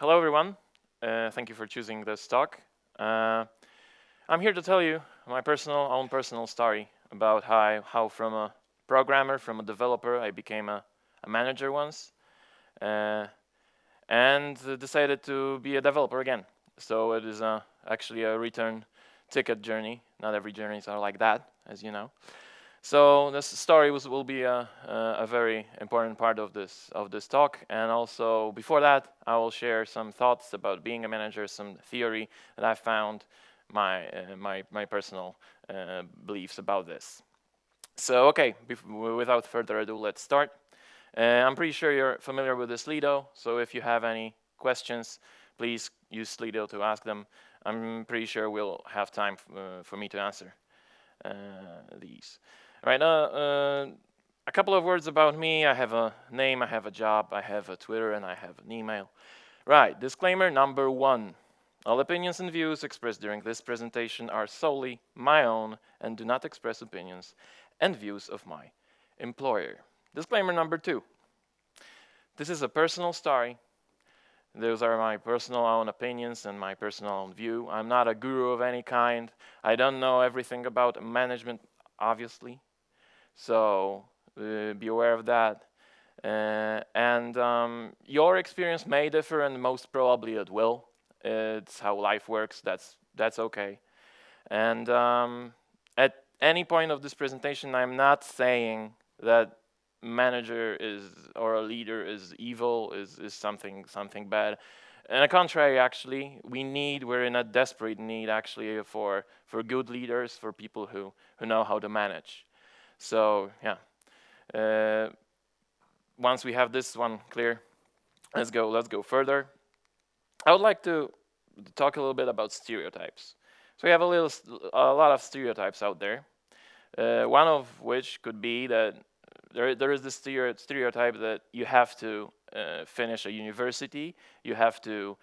Hello everyone, thank you for choosing this talk. I'm here to tell you my own personal story about how from a programmer, from a developer, I became a manager once, uh, and decided to be a developer again. So it is actually a return ticket journey. Not every journeys are like that, as you know. So this story will be a very important part of this talk, and also before that, I will share some thoughts about being a manager, some theory that I found, my personal beliefs about this. So okay, without further ado, let's start. I'm pretty sure you're familiar with this Slido, so if you have any questions, please use Slido to ask them. I'm pretty sure we'll have time for me to answer these. Right now, a couple of words about me. I have a name, I have a job, I have a Twitter, and I have an email. Right, disclaimer number 1. All opinions and views expressed during this presentation are solely my own and do not express opinions and views of my employer. Disclaimer number 2. This is a personal story. Those are my personal own opinions and my personal own view. I'm not a guru of any kind. I don't know everything about management, obviously. So be aware of that. Your experience may differ, and most probably it will. It's how life works. That's okay. And at any point of this presentation, I'm not saying that manager is or a leader is evil, is something bad. On the contrary, actually, we're in a desperate need actually for good leaders, for people who know how to manage. So yeah, once we have this one clear, let's go further. I would like to talk a little bit about stereotypes. So we have a lot of stereotypes out there. One of which could be that there is this stereotype that you have to finish a university, you have to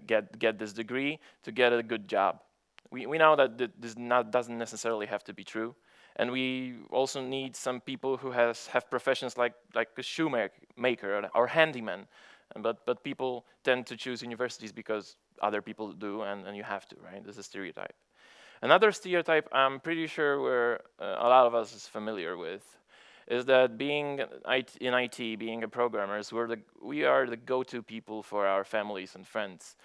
get this degree to get a good job. We know that this doesn't necessarily have to be true, and we also need some people who have professions like a shoemaker or handyman, but people tend to choose universities because other people do, and you have to, right? This is a stereotype. Another stereotype I'm pretty sure a lot of us is familiar with is that being in IT, being a programmer, we are the go-to people for our families and friends.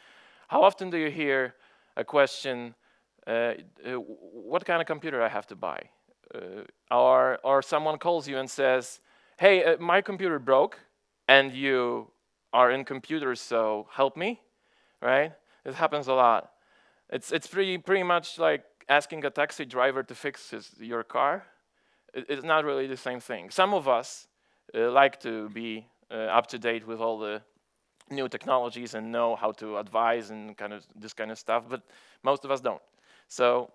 How often do you hear a question, what kind of computer I have to buy? Or someone calls you and says, hey, my computer broke, and you are in computers, so help me, right? It happens a lot. It's pretty much like asking a taxi driver to fix your car. It's not really the same thing. Some of us like to be up to date with all the new technologies and know how to advise and this kind of stuff, but most of us don't. So,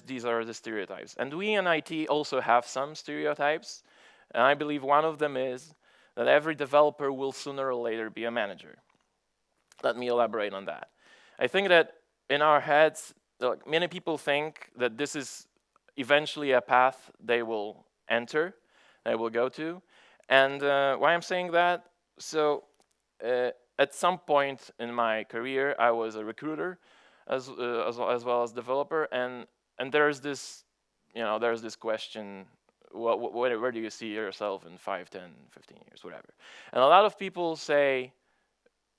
these are the stereotypes. And we in IT also have some stereotypes, and I believe one of them is that every developer will sooner or later be a manager. Let me elaborate on that. I think that in our heads, many people think that this is eventually a path they will enter, they will go to. And why I'm saying that? So at some point in my career, I was a recruiter as well as developer, and there's this question, where do you see yourself in 5, 10, 15 years, whatever? And a lot of people say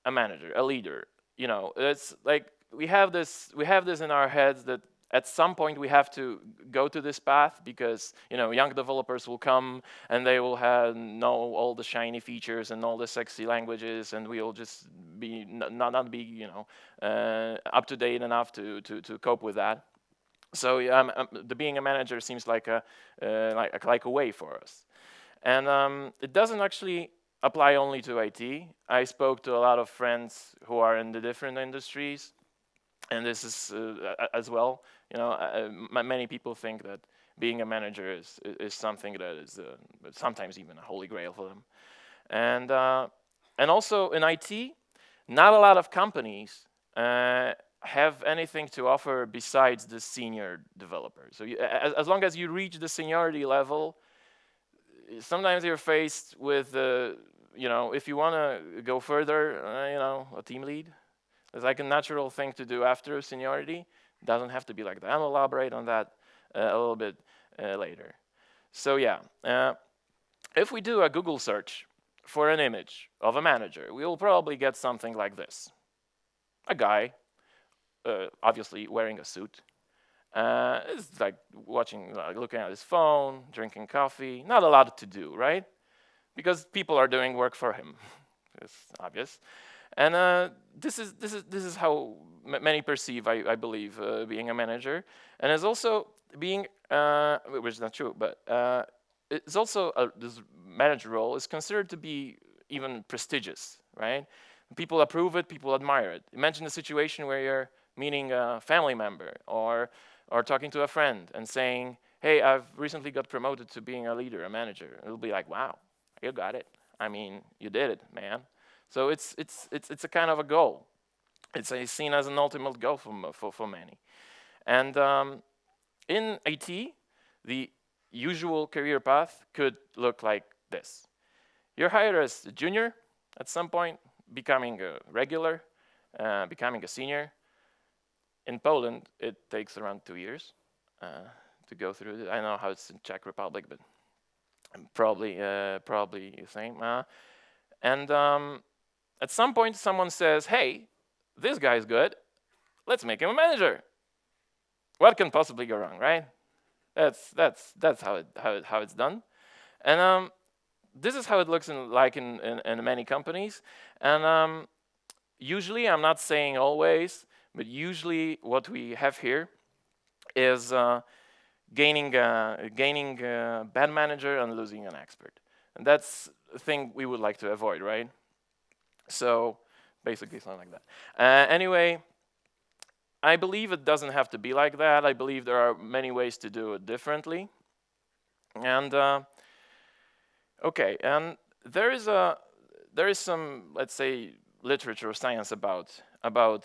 a manager, a leader. It's like we have this in our heads that at some point we have to go to this path because young developers will come and they will know all the shiny features and all the sexy languages, and we'll just be not be up to date enough to cope with that. So the being a manager seems like a way for us, and it doesn't actually apply only to IT. I spoke to a lot of friends who are in the different industries, and this is as well. Many people think that being a manager is something that is sometimes even a holy grail for them. And also in IT, not a lot of companies have anything to offer besides the senior developer. So as long as you reach the seniority level, sometimes you're faced with if you want to go further, a team lead is like a natural thing to do after seniority. It doesn't have to be like that. I'll elaborate on that a little bit later. So yeah, if we do a Google search for an image of a manager, we will probably get something like this. A guy, obviously wearing a suit, is like looking at his phone, drinking coffee. Not a lot to do, right? Because people are doing work for him. It's obvious. And this is how many perceive, I believe, being a manager. And it's also being, which is not true, but it's also this manager role is considered to be even prestigious, right? People approve it, people admire it. Imagine a situation where you're meeting a family member or talking to a friend and saying, "Hey, I've recently got promoted to being a leader, a manager." It'll be like, "Wow, you got it. I mean, you did it, man." So it's a kind of a goal. It's seen as an ultimate goal for many. And in IT, the usual career path could look like this. You're hired as a junior at some point, becoming a regular, becoming a senior. In Poland, it takes around 2 years to go through it. I don't know how it's in Czech Republic, but probably the same. And at some point, someone says, "Hey, this guy's good. Let's make him a manager." What can possibly go wrong, right? That's how it's done. And this is how it looks in many companies. And usually, I'm not saying always, but usually what we have here is gaining a bad manager and losing an expert. And that's a thing we would like to avoid, right? So basically something like that. Anyway, I believe it doesn't have to be like that. I believe there are many ways to do it differently. And okay, and there is some, let's say, literature or science about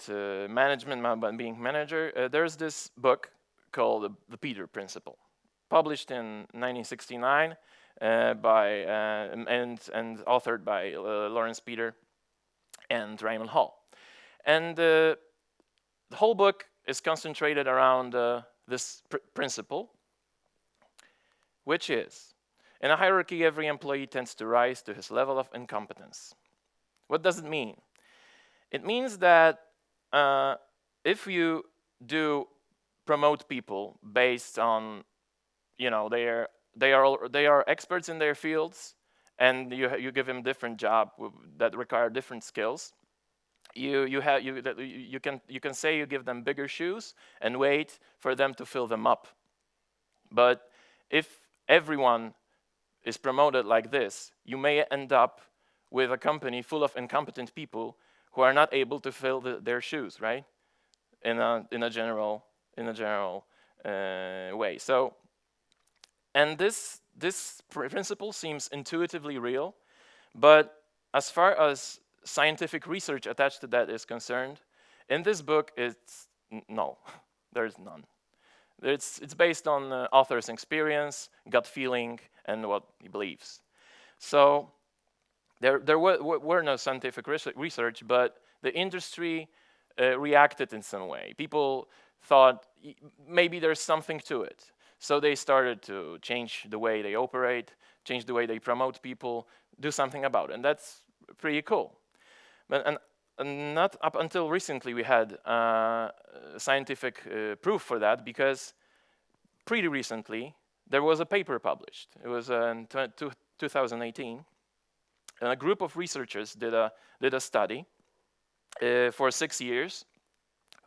management, about being manager. There's this book called The Peter Principle, published in 1969 by and authored by Lawrence Peter and Raymond Hall. And the whole book is concentrated around this principle, which is, in a hierarchy, every employee tends to rise to his level of incompetence. What does it mean? It means that if you do promote people based on, they are experts in their fields, and you give them different job that require different skills. You can say you give them bigger shoes and wait for them to fill them up. But if everyone is promoted like this, you may end up with a company full of incompetent people who are not able to fill their shoes, right? In a general way. So, and this principle seems intuitively real, but as far as scientific research attached to that is concerned, in this book, no, there's none. It's based on the author's experience, gut feeling, and what he believes. So there were no scientific research, but the industry reacted in some way. People thought maybe there's something to it. So they started to change the way they operate, change the way they promote people, do something about it. And that's pretty cool. But and not up until recently we had scientific proof for that, because pretty recently there was a paper published. It was in 2018, and a group of researchers did a study for 6 years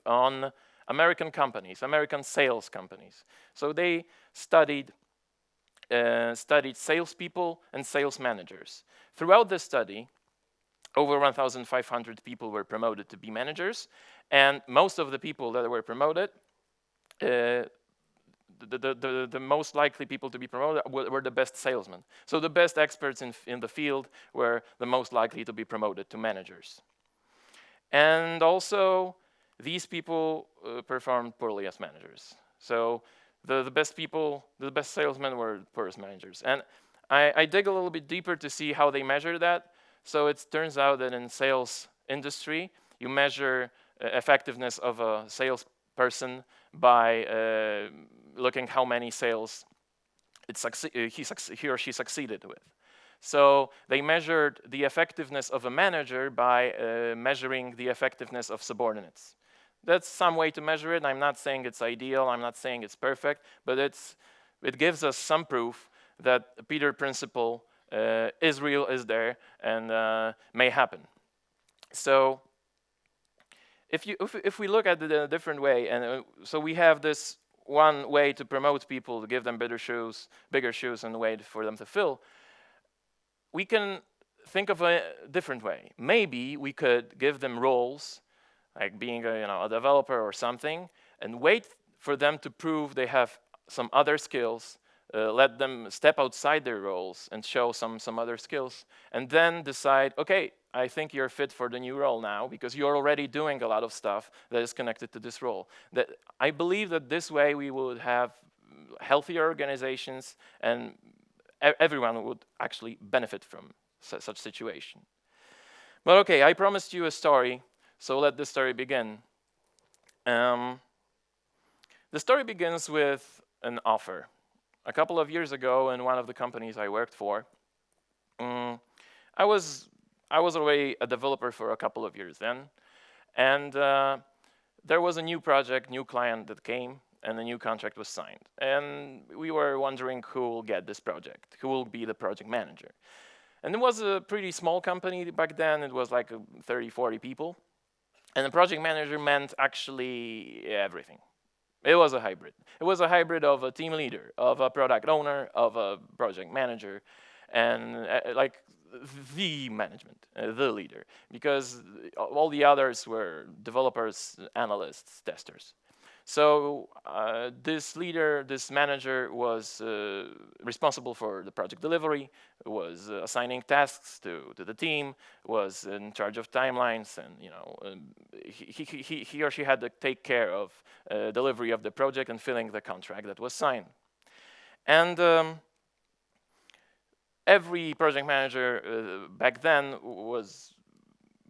on American companies, American sales companies. So they studied salespeople and sales managers. Throughout the study, over 1,500 people were promoted to be managers, and most of the people that were promoted, the most likely people to be promoted were the best salesmen. So the best experts in the field were the most likely to be promoted to managers. And also, these people performed poorly as managers. So the best people, the best salesmen were poorest managers. And I dig a little bit deeper to see how they measure that. So it turns out that in sales industry, you measure effectiveness of a salesperson by looking how many sales he or she succeeded with. So they measured the effectiveness of a manager by measuring the effectiveness of subordinates. That's some way to measure it. I'm not saying it's ideal. I'm not saying it's perfect, but it gives us some proof that the Peter principle is real, is there, and may happen. So if we look at it in a different way, and so we have this one way to promote people, to give them bigger shoes, and a way for them to fill, we can think of a different way. Maybe we could give them roles, like being a developer or something, and wait for them to prove they have some other skills, let them step outside their roles and show some other skills, and then decide, okay, I think you're fit for the new role now because you're already doing a lot of stuff that is connected to this role. That I believe that this way we would have healthier organizations and everyone would actually benefit from such situation. But okay, I promised you a story, so let this story begin. The story begins with an offer. A couple of years ago, in one of the companies I worked for, I was already a developer for a couple of years then, and there was a new project, new client that came, and a new contract was signed. And we were wondering who will get this project, who will be the project manager. And it was a pretty small company back then. It was like 30, 40 people. And the project manager meant actually everything. It was a hybrid. It was a hybrid of a team leader, of a product owner, of a project manager, and like the management, the leader, because all the others were developers, analysts, testers. So this leader, this manager was responsible for the project delivery, was assigning tasks to the team, was in charge of timelines, and he or she had to take care of delivery of the project and filling the contract that was signed. And every project manager back then was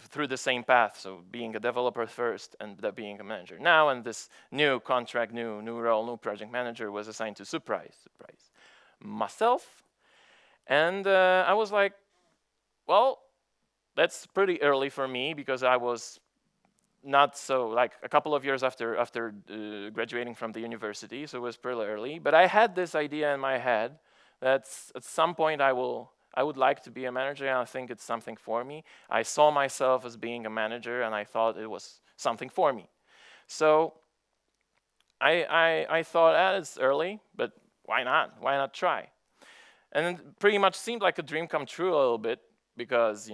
through the same path, so being a developer first and being a manager. Now, in this new contract, new role, new project manager was assigned to surprise myself. And I was like, well, that's pretty early for me because I was not so, like a couple of years after graduating from the university, so it was pretty early. But I had this idea in my head that at some point I would like to be a manager, and I think it's something for me. I saw myself as being a manager, and I thought it was something for me. So I thought, it's early, but why not? Why not try? And it pretty much seemed like a dream come true a little bit because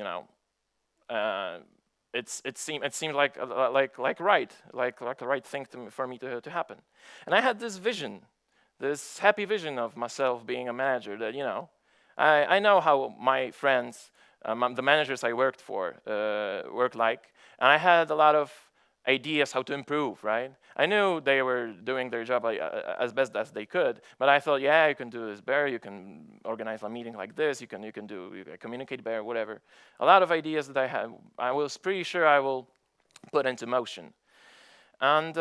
it seemed like the right thing for me to happen. And I had this vision, this happy vision of myself being a manager that I know how my friends, the managers I worked for, work like, and I had a lot of ideas how to improve, right? I knew they were doing their job as best as they could, but I thought, yeah, you can do this better, you can organize a meeting like this, you can communicate better, whatever. A lot of ideas that I had, I was pretty sure I will put into motion. And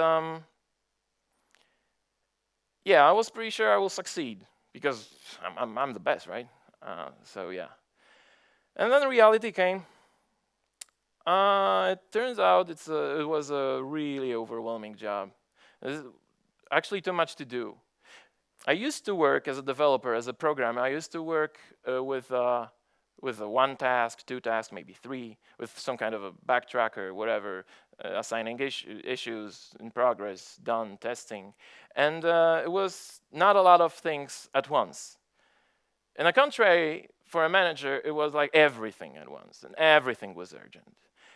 yeah, I was pretty sure I will succeed because I'm the best, right? So yeah. And then reality came. It turns out it was a really overwhelming job. There's actually too much to do. I used to work as a developer, as a programmer. I used to work with a one task, two tasks, maybe three, with some kind of a backtracker, whatever, assigning issues in progress, done, testing. And it was not a lot of things at once. In the contrary, for a manager, it was like everything at once, and everything was urgent.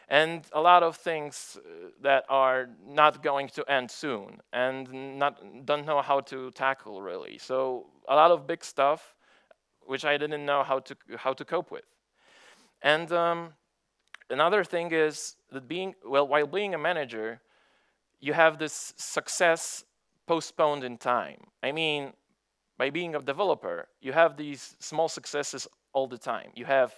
And a lot of things that are not going to end soon, and don't know how to tackle really. So a lot of big stuff, which I didn't know how to cope with. And another thing is that while being a manager, you have this success postponed in time. I mean, by being a developer, you have these small successes all the time. You have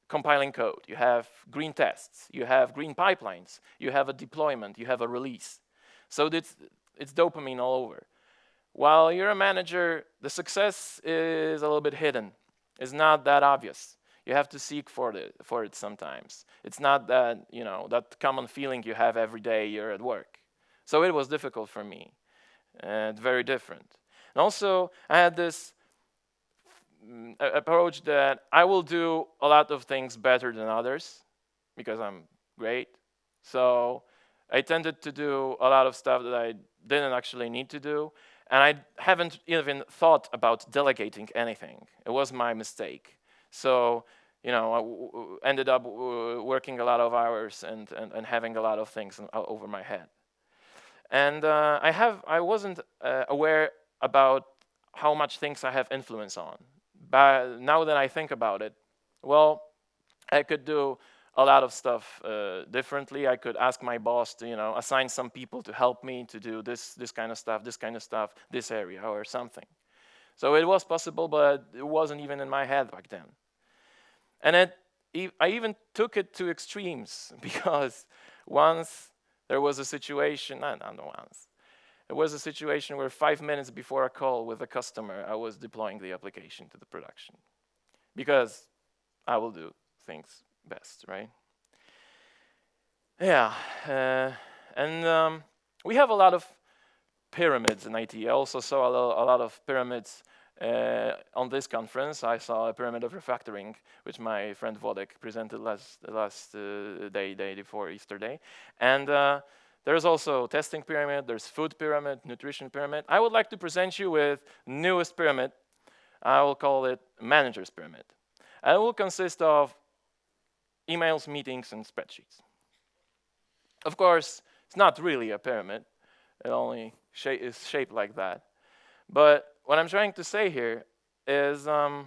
compiling code, you have green tests, you have green pipelines, you have a deployment, you have a release. So it's dopamine all over. While you're a manager, the success is a little bit hidden. It's not that obvious. You have to seek for it sometimes. It's not that, that common feeling you have every day you're at work. So it was difficult for me, and very different. And also, I had this approach that I will do a lot of things better than others because I'm great. So I tended to do a lot of stuff that I didn't actually need to do. And I haven't even thought about delegating anything. It was my mistake. So, I ended up working a lot of hours and having a lot of things over my head. And I wasn't aware about how much things I have influence on. But now that I think about it, well, I could do a lot of stuff differently. I could ask my boss to, assign some people to help me to do this kind of stuff, this area or something. So it was possible, but it wasn't even in my head back then. And I even took it to extremes because once there was a situation, not once, it was a situation where 5 minutes before a call with a customer, I was deploying the application to the production because I will do things best, right? Yeah, and we have a lot of pyramids in IT. I also saw a lot of pyramids on this conference. I saw a pyramid of refactoring, which my friend Wodek presented last day before Easter Day, and there's also testing pyramid. There's food pyramid, nutrition pyramid. I would like to present you with newest pyramid. I will call it manager's pyramid. And it will consist of emails, meetings, and spreadsheets. Of course, it's not really a pyramid. It only is shaped like that. But what I'm trying to say here is I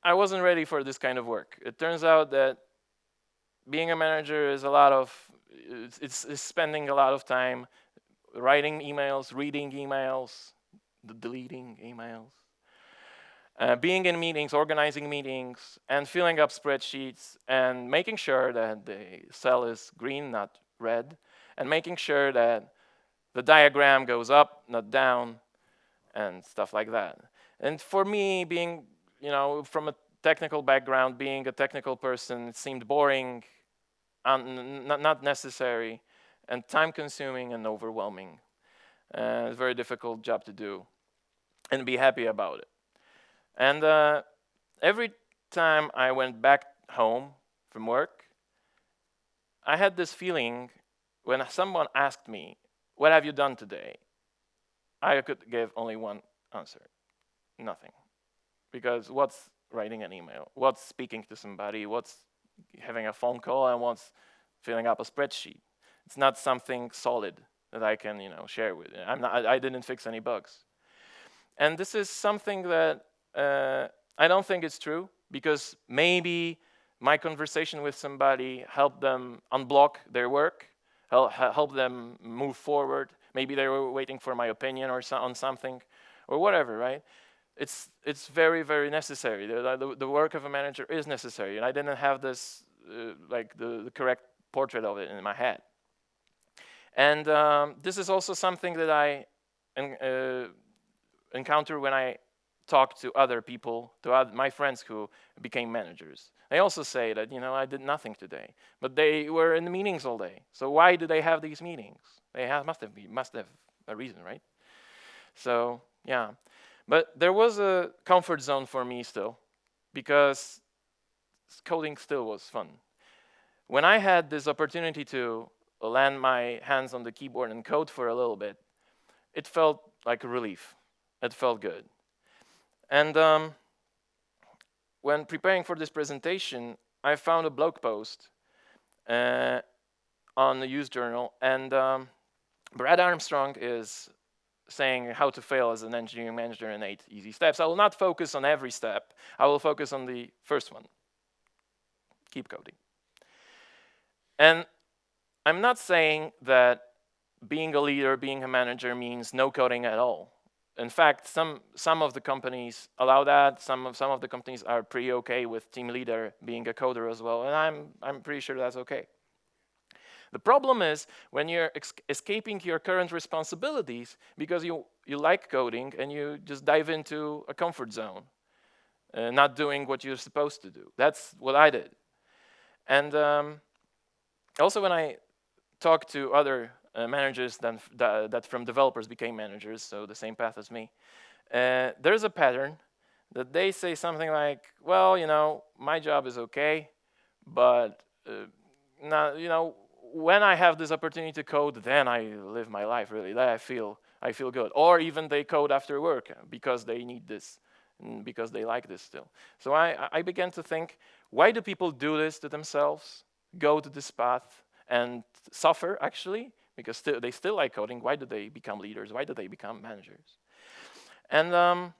wasn't ready for this kind of work. It turns out that being a manager is it's spending a lot of time writing emails, reading emails, deleting emails. Being in meetings, organizing meetings, and filling up spreadsheets, and making sure that the cell is green, not red, and making sure that the diagram goes up, not down, and stuff like that. And for me, being, from a technical background, being a technical person, it seemed boring, not necessary, and time-consuming and overwhelming. It's a very difficult job to do, and be happy about it. And every time I went back home from work, I had this feeling when someone asked me, "What have you done today?" I could give only one answer: nothing. Because what's writing an email? What's speaking to somebody? What's having a phone call? And what's filling up a spreadsheet? It's not something solid that I can, share with you. I didn't fix any bugs. And this is something that I don't think it's true, because maybe my conversation with somebody helped them unblock their work, help them move forward. Maybe they were waiting for my opinion on something, or whatever, right? It's very, very necessary. The work of a manager is necessary, and I didn't have this the correct portrait of it in my head. And this is also something that I encounter when I talk to other people, my friends who became managers. They also say that, I did nothing today, but they were in the meetings all day. So why do they have these meetings? They must have a reason, right? So yeah, but there was a comfort zone for me still, because coding still was fun. When I had this opportunity to land my hands on the keyboard and code for a little bit, it felt like a relief. It felt good. And when preparing for this presentation, I found a blog post on the Use Journal, and Brad Armstrong is saying how to fail as an engineering manager in 8 easy steps. I will not focus on every step. I will focus on the first one. Keep coding. And I'm not saying that being a leader, being a manager means no coding at all. in fact, some of the companies allow that. Some of the companies are pretty okay with team leader being a coder as well, and I'm pretty sure that's okay. The problem is when you're escaping your current responsibilities because you like coding and you just dive into a comfort zone, not doing what you're supposed to do. That's what I did. And also when I talk to other managers that from developers became managers, so the same path as me, there's a pattern that they say something like, well, you know, my job is okay, but now, you know, when I have this opportunity to code, then I live my life, really. Then I feel good. Or even they code after work because they need this, because they like this still. So I began to think, why do people do this to themselves, go to this path, and suffer, actually? Because they still like coding. Why do they become leaders? Why do they become managers? And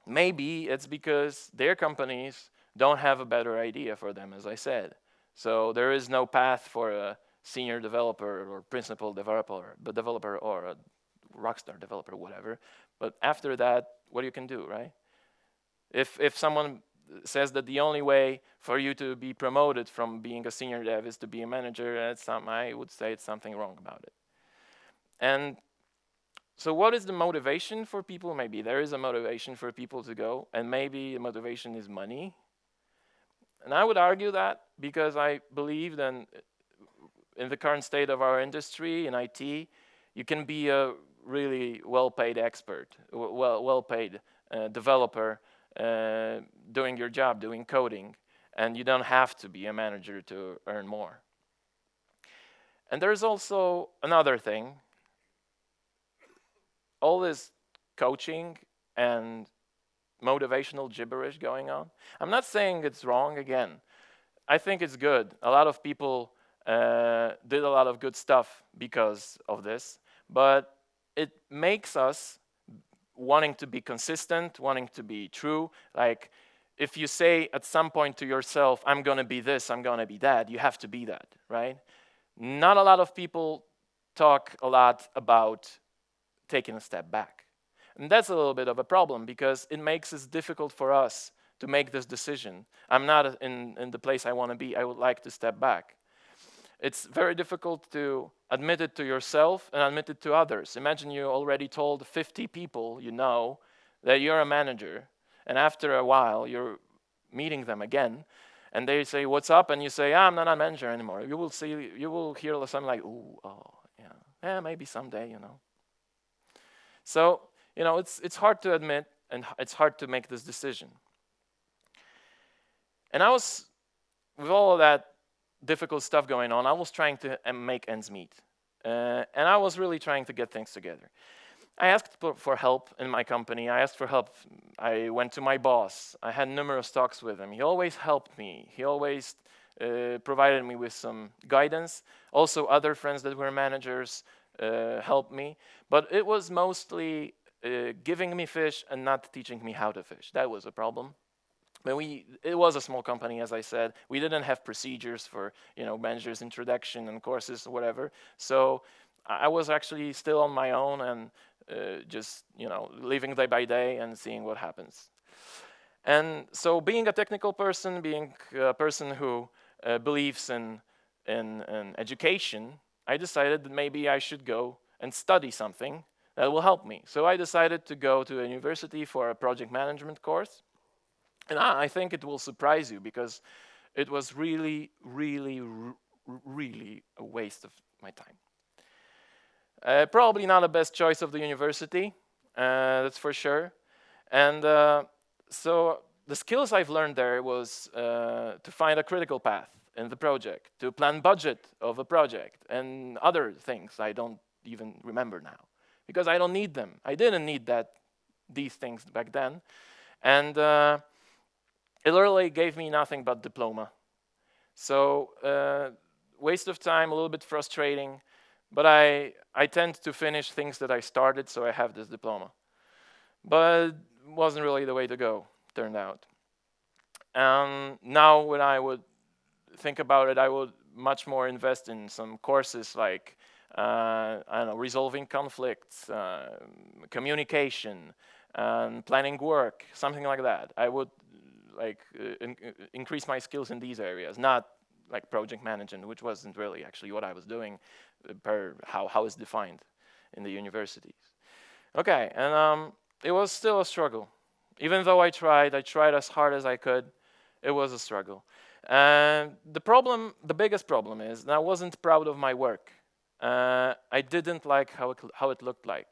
maybe it's because their companies don't have a better idea for them, as I said. So there is no path for a senior developer or principal developer or a rockstar developer, whatever. But after that, what you can do, right? If someone says that the only way for you to be promoted from being a senior dev is to be a manager, I would say it's something wrong about it. And so what is the motivation for people? Maybe there is a motivation for people to go, and maybe the motivation is money. And I would argue that because I believe that in the current state of our industry in IT, you can be a really well-paid expert, well-paid developer doing your job, doing coding, and you don't have to be a manager to earn more. And there's also another thing. All this coaching and motivational gibberish going on. I'm not saying it's wrong, again. I think it's good. A lot of people did a lot of good stuff because of this, but it makes us wanting to be consistent, wanting to be true. Like, if you say at some point to yourself, I'm gonna be this, I'm gonna be that, you have to be that, right? Not a lot of people talk a lot about taking a step back. And that's a little bit of a problem because it makes it difficult for us to make this decision. I'm not in the place I want to be. I would like to step back. It's very difficult to admit it to yourself and admit it to others. Imagine you already told 50 people you know that you're a manager, and after a while you're meeting them again, and they say, "What's up?" And you say, "I'm not a manager anymore." You will hear something like, "Ooh, oh, yeah, maybe someday, you know." So, you know, it's hard to admit, and it's hard to make this decision. And I was, with all of that difficult stuff going on, I was trying to make ends meet. And I was really trying to get things together. I asked for help in my company. I asked for help. I went to my boss. I had numerous talks with him. He always helped me. He always provided me with some guidance. Also, other friends that were managers helped me. But it was mostly giving me fish and not teaching me how to fish. That was a problem. But it was a small company, as I said. We didn't have procedures for, managers' introduction and courses or whatever. So I was actually still on my own and just, living day by day and seeing what happens. And so being a technical person, being a person who believes in education, I decided that maybe I should go and study something that will help me. So I decided to go to a university for a project management course. And I think it will surprise you because it was really, really, really a waste of my time. Probably not the best choice of the university, that's for sure. And so the skills I've learned there was to find a critical path in the project, to plan budget of a project, and other things I don't even remember now because I don't need them. I didn't need these things back then. And it literally gave me nothing but diploma. So waste of time, a little bit frustrating, but I tend to finish things that I started, so I have this diploma. But it wasn't really the way to go, turned out. Now when I would think about it, I would much more invest in some courses like I don't know, resolving conflicts, communication, planning work, something like that. I would like increase my skills in these areas, not like project management, which wasn't really actually what I was doing per how it's defined in the universities. Okay, and it was still a struggle. Even though I tried as hard as I could, it was a struggle. And the biggest problem is that I wasn't proud of my work. I didn't like how it looked like.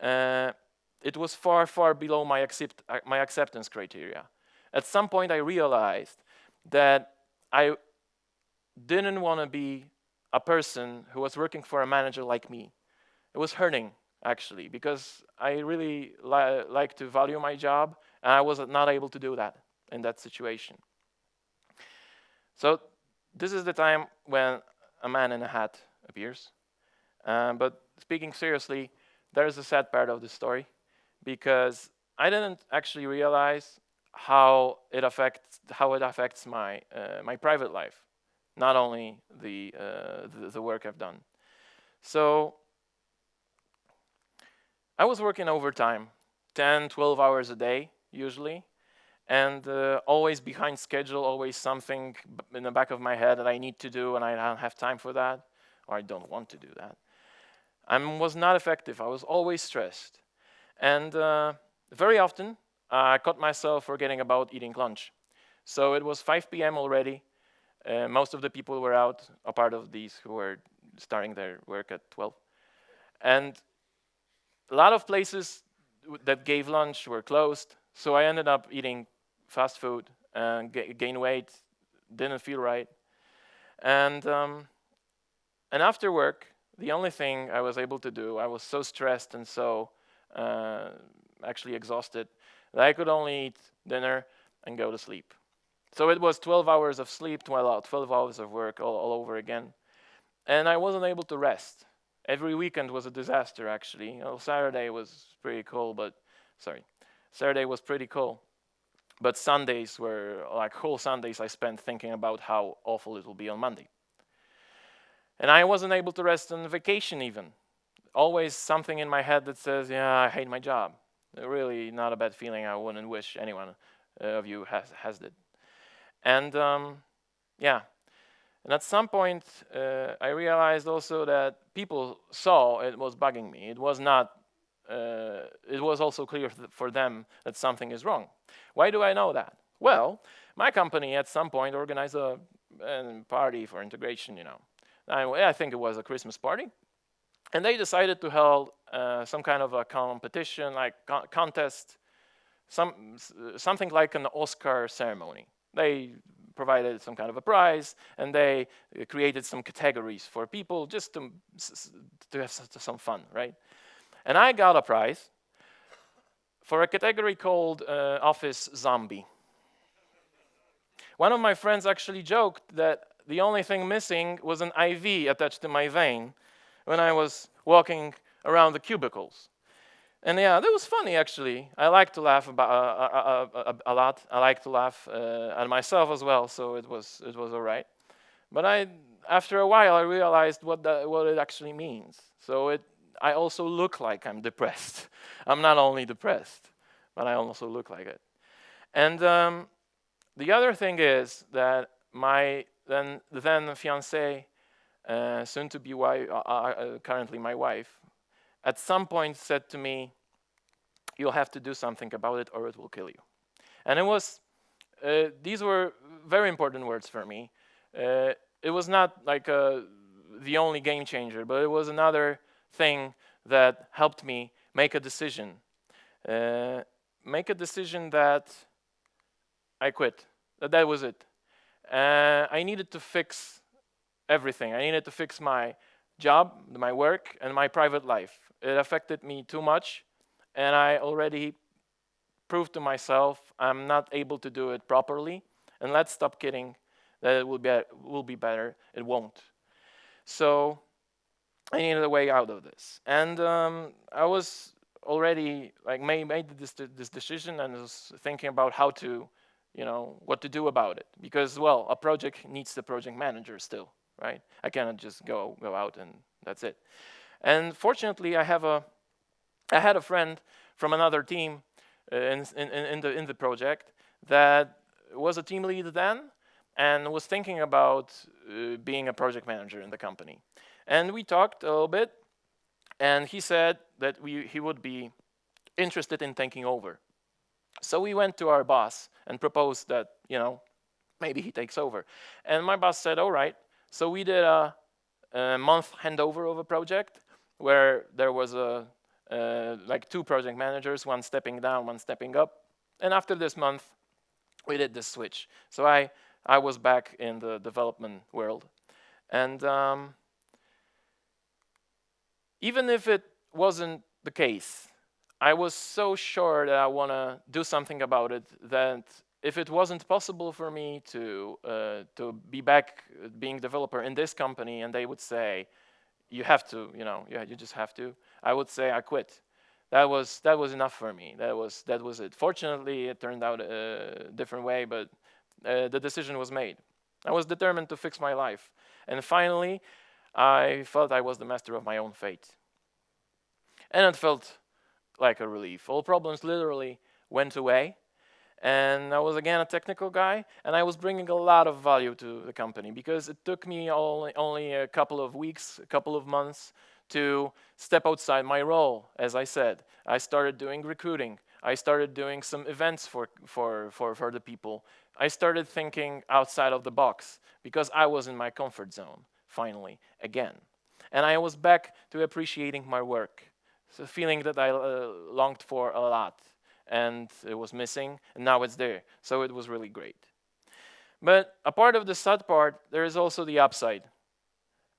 It was far, far below my acceptance criteria. At some point, I realized that I didn't want to be a person who was working for a manager like me. It was hurting, actually, because I really like to value my job, and I was not able to do that in that situation. So this is the time when a man in a hat appears. But speaking seriously, there's a sad part of the story, because I didn't actually realize how it affects my my private life, not only the work I've done. So I was working overtime, 10, 12 hours a day usually, and always behind schedule, always something in the back of my head that I need to do, and I don't have time for that, or I don't want to do that. I was not effective. I was always stressed. And very often, I caught myself forgetting about eating lunch. So it was 5 p.m. already. Most of the people were out, a part of these who were starting their work at 12. And a lot of places that gave lunch were closed. So I ended up eating fast food and gained weight, didn't feel right. And after work, the only thing I was able to do, I was so stressed and so actually exhausted that I could only eat dinner and go to sleep. So it was 12 hours of sleep, 12 hours of work all over again. And I wasn't able to rest. Every weekend was a disaster, actually. Saturday was pretty cool, Saturday was pretty cool. But Sundays were, like whole Sundays I spent thinking about how awful it will be on Monday. And I wasn't able to rest on vacation even. Always something in my head that says, yeah, I hate my job. Really not a bad feeling. I wouldn't wish anyone of you has it. And yeah. And at some point, I realized also that people saw it was bugging me. It was not. It was also clear for them that something is wrong. Why do I know that? Well, my company at some point organized a party for integration. I think it was a Christmas party, and they decided to hold some kind of a competition, like contest, something like an Oscar ceremony. They provided some kind of a prize, and they created some categories for people just to have some fun, right? And I got a prize for a category called Office Zombie. One of my friends actually joked that the only thing missing was an IV attached to my vein when I was walking around the cubicles. And yeah, that was funny actually. I like to laugh about a lot. I like to laugh at myself as well, so it was all right. But after a while, I realized what it actually means. So I also look like I'm depressed. I'm not only depressed, but I also look like it. And the other thing is that my then fiancée, soon to be wife, currently my wife, at some point said to me, "You'll have to do something about it, or it will kill you." And these were very important words for me. It was not like the only game changer, but it was another thing that helped me make a decision. Make a decision that I quit. That was it. I needed to fix everything. I needed to fix my job, my work, and my private life. It affected me too much, and I already proved to myself I'm not able to do it properly. And let's stop kidding that it will be better. It won't. So I needed a way out of this, and I was already like made this decision, and was thinking about how to, what to do about it, because a project needs the project manager still, right? I cannot just go out and That's it. And fortunately, I had a friend from another team in the project that was a team lead then and was thinking about being a project manager in the company. And we talked a little bit, and he said that he would be interested in taking over. So we went to our boss and proposed that, maybe he takes over. And my boss said, all right. So we did a month handover of a project where there was like 2 project managers, one stepping down, one stepping up. And after this month, we did this switch. So I was back in the development world. And even if it wasn't the case, I was so sure that I want to do something about it that if it wasn't possible for me to be back being developer in this company, and they would say, you have to, you just have to, I would say I quit. That was enough for me. That was it. Fortunately, it turned out a different way, but the decision was made. I was determined to fix my life. And finally, I felt I was the master of my own fate. And it felt like a relief. All problems literally went away. And I was again a technical guy, and I was bringing a lot of value to the company because it took me only a couple of weeks, a couple of months to step outside my role. As I said, I started doing recruiting. I started doing some events for the people. I started thinking outside of the box because I was in my comfort zone, finally, again. And I was back to appreciating my work. It's a feeling that I longed for a lot. And it was missing, and now it's there. So it was really great. But a part of the sad part, there is also the upside.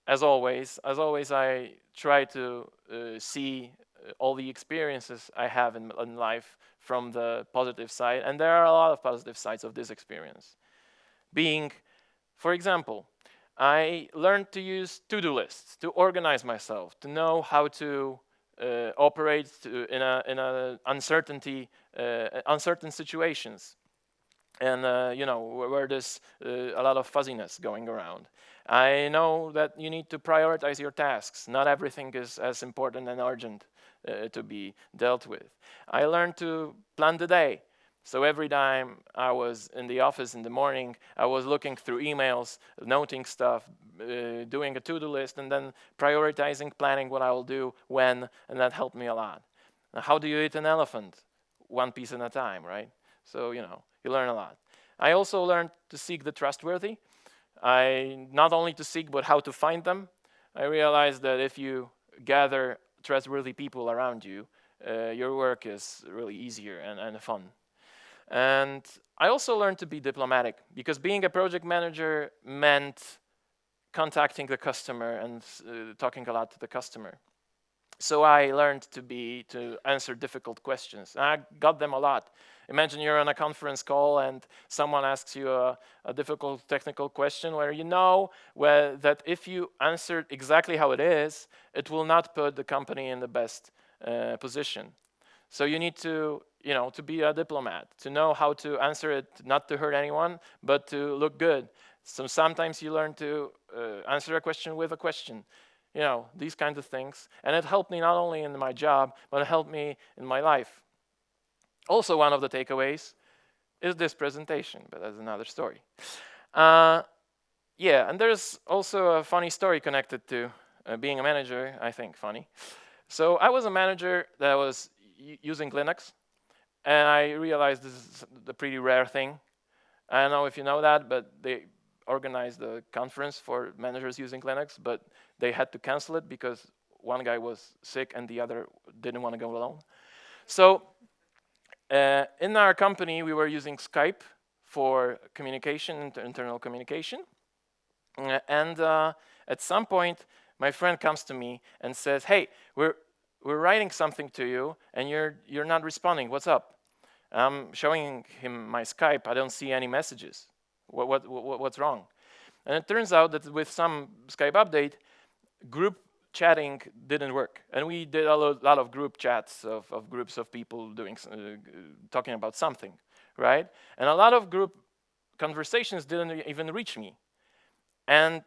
As always, I try to see all the experiences I have in life from the positive side, and there are a lot of positive sides of this experience. Being, for example, I learned to use to-do lists to organize myself, to know how to operate in a uncertain situations, and where there's a lot of fuzziness going around. I know that you need to prioritize your tasks. Not everything is as important and urgent to be dealt with. I learned to plan the day. So every time I was in the office in the morning, I was looking through emails, noting stuff, doing a to-do list, and then prioritizing, planning what I will do, when, and that helped me a lot. Now, how do you eat an elephant? One piece at a time, right? So, you learn a lot. I also learned to seek the trustworthy. Not only to seek, but how to find them. I realized that if you gather trustworthy people around you, your work is really easier and fun. And I also learned to be diplomatic, because being a project manager meant contacting the customer and talking a lot to the customer. So I learned to answer difficult questions. And I got them a lot. Imagine you're on a conference call and someone asks you a difficult technical question where that if you answer exactly how it is, it will not put the company in the best position. So you need to be a diplomat, to know how to answer it, not to hurt anyone, but to look good. So sometimes you learn to answer a question with a question, these kinds of things. And it helped me not only in my job, but it helped me in my life. Also, one of the takeaways is this presentation, but that's another story. And there's also a funny story connected to being a manager, I think funny. So I was a manager that was using Linux, and I realized this is a pretty rare thing. I don't know if you know that, but they organized a conference for managers using Linux, but they had to cancel it because one guy was sick and the other didn't want to go alone. So in our company, we were using SKYPE for communication, internal communication. And at some point, my friend comes to me and says, "Hey, we're writing something to you, and you're not responding. What's up?" I'm showing him my Skype. I don't see any messages. What's wrong? And it turns out that with some Skype update, group chatting didn't work. And we did a lot of group chats of groups of people talking about something, right? And a lot of group conversations didn't even reach me. And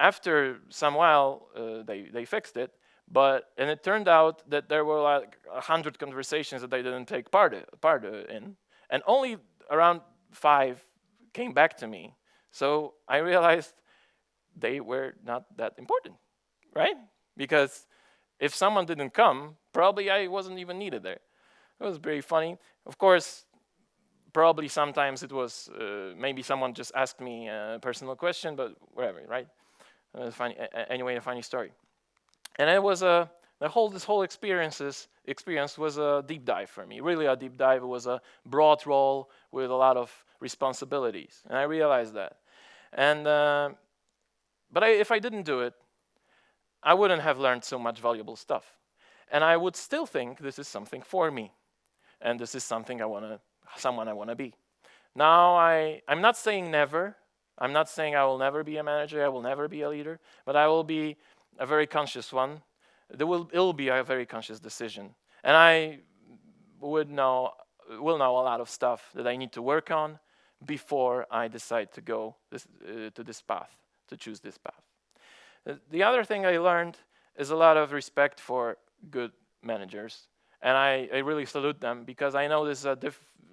after some while, they fixed it. And it turned out that there were like 100 conversations that I didn't take part in, and only around 5 came back to me. So I realized they were not that important, right? Because if someone didn't come, probably I wasn't even needed there. It was very funny. Of course, probably sometimes it was maybe someone just asked me a personal question, but whatever, right? Funny, anyway, a funny story. And it was this whole experience was a deep dive for me. Really a deep dive. It was a broad role with a lot of responsibilities, and I realized that. And but if I didn't do it, I wouldn't have learned so much valuable stuff, and I would still think this is something for me, and this is something someone I want to be. Now I'm not saying never. I'm not saying I will never be a manager. I will never be a leader, but I will be a very conscious one. It will be a very conscious decision, and I will know a lot of stuff that I need to work on before I decide to go to this path, to choose this path. The other thing I learned is a lot of respect for good managers, and I really salute them, because I know this is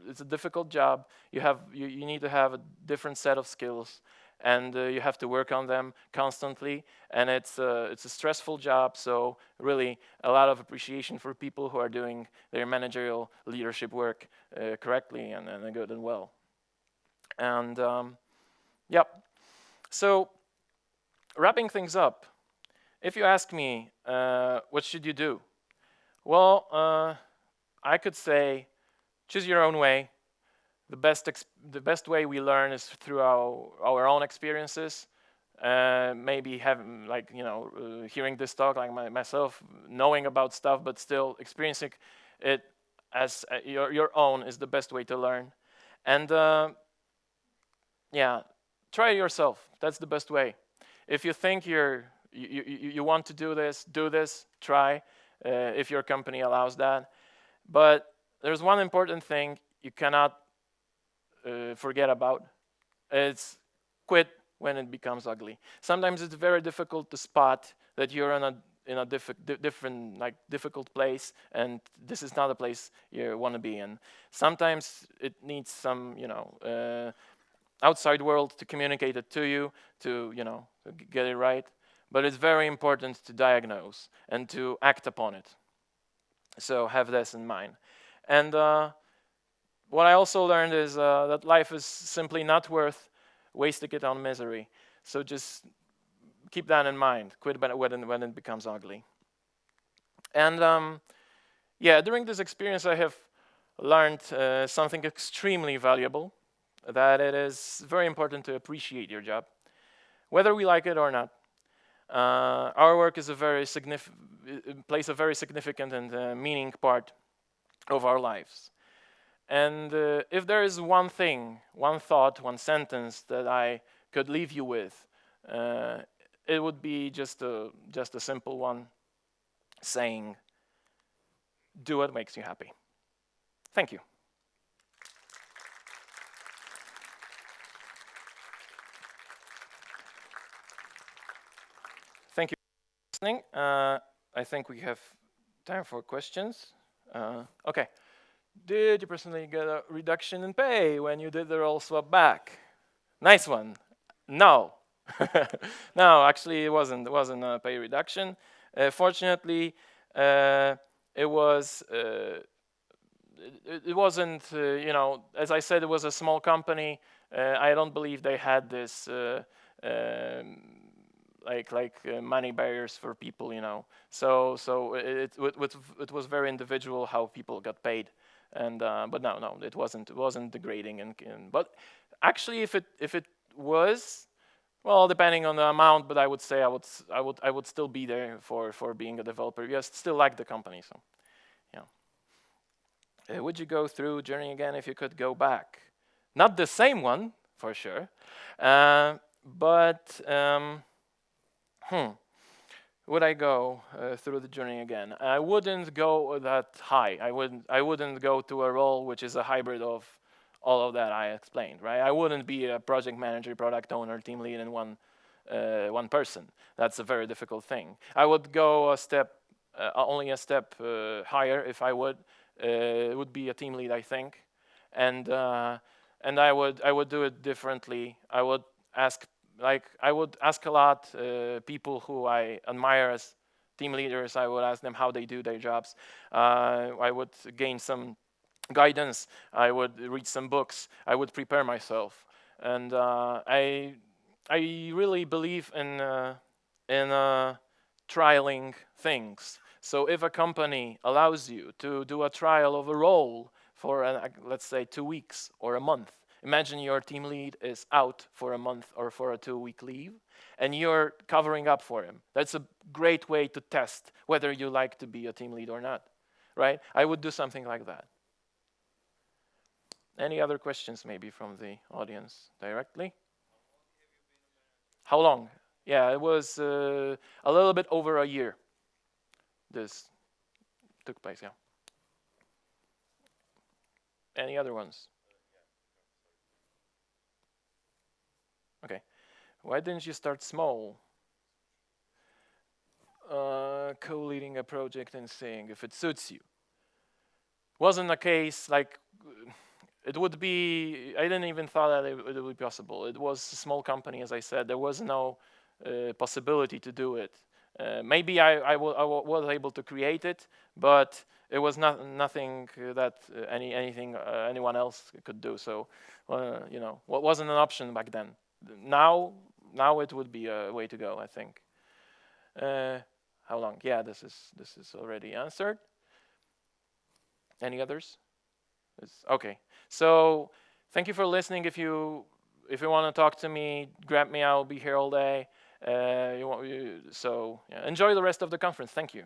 it's a difficult job. You need to have a different set of skills, and you have to work on them constantly, and it's a stressful job. So really a lot of appreciation for people who are doing their managerial leadership work correctly and good and well. And yep. So wrapping things up, if you ask me what should you do, well, I could say choose your own way. The best way we learn is through our own experiences. Maybe having, like, hearing this talk, like myself, knowing about stuff, but still experiencing it as your own is the best way to learn. And yeah, try it yourself. That's the best way. If you think you want to do this. Try. If your company allows that. But there's one important thing you cannot forget about. It's quit when it becomes ugly. Sometimes it's very difficult to spot that you're in a difficult place, and this is not a place you want to be in. Sometimes it needs some outside world to communicate it to you, to get it right. But it's very important to diagnose and to act upon it. So have this in mind. And what I also learned is that life is simply not worth wasting it on misery. So just keep that in mind. Quit when it becomes ugly. And yeah, during this experience I have learned something extremely valuable, that it is very important to appreciate your job, whether we like it or not. Our work is plays a very significant and meaning part of our lives. And if there is one thing, one thought, one sentence that I could leave you with, it would be just a simple one, saying, do what makes you happy. Thank you. Thank you for listening. I think we have time for questions. Okay. Did you personally get a reduction in pay when you did the role swap back? Nice one. No. No, actually it wasn't a pay reduction. Fortunately, it wasn't, as I said, it was a small company. I don't believe they had this money barriers for people, So it was very individual how people got paid. And but no, it wasn't degrading. But actually, if it was, well, depending on the amount, but I would say I would still be there for being a developer. Yes, still like the company. So yeah. Would you go through Journey again if you could go back? Not the same one for sure, but would I go through the journey again? I wouldn't go that high. I wouldn't go to a role which is a hybrid of all of that I explained, right? I wouldn't be a project manager, product owner, team lead in one one person. That's a very difficult thing. I would go a step, only a step higher if I would. It would be a team lead, I think, and I would do it differently. I would ask a lot people who I admire as team leaders. I would ask them how they do their jobs. I would gain some guidance. I would read some books. I would prepare myself, and I really believe in trialing things. So if a company allows you to do a trial of a role for let's say 2 weeks or a month, imagine your team lead is out for a month or for a 2-week leave, and you're covering up for him. That's a great way to test whether you like to be a team lead or not, right? I would do something like that. Any other questions maybe from the audience directly? How long? Yeah, it was a little bit over a year. This took place, yeah. Any other ones? Okay. Why didn't you start small? Co-leading a project and seeing if it suits you. Wasn't a case like it would be. I didn't even thought that it would be possible. It was a small company, as I said. There was no possibility to do it. Maybe I was able to create it, but it was nothing that anyone else could do. So, what wasn't an option back then. Now it would be a way to go, I think. How long? Yeah, this is already answered. Any others? Okay. So thank you for listening. If you want to talk to me, grab me. I'll be here all day. So yeah, enjoy the rest of the conference. Thank you.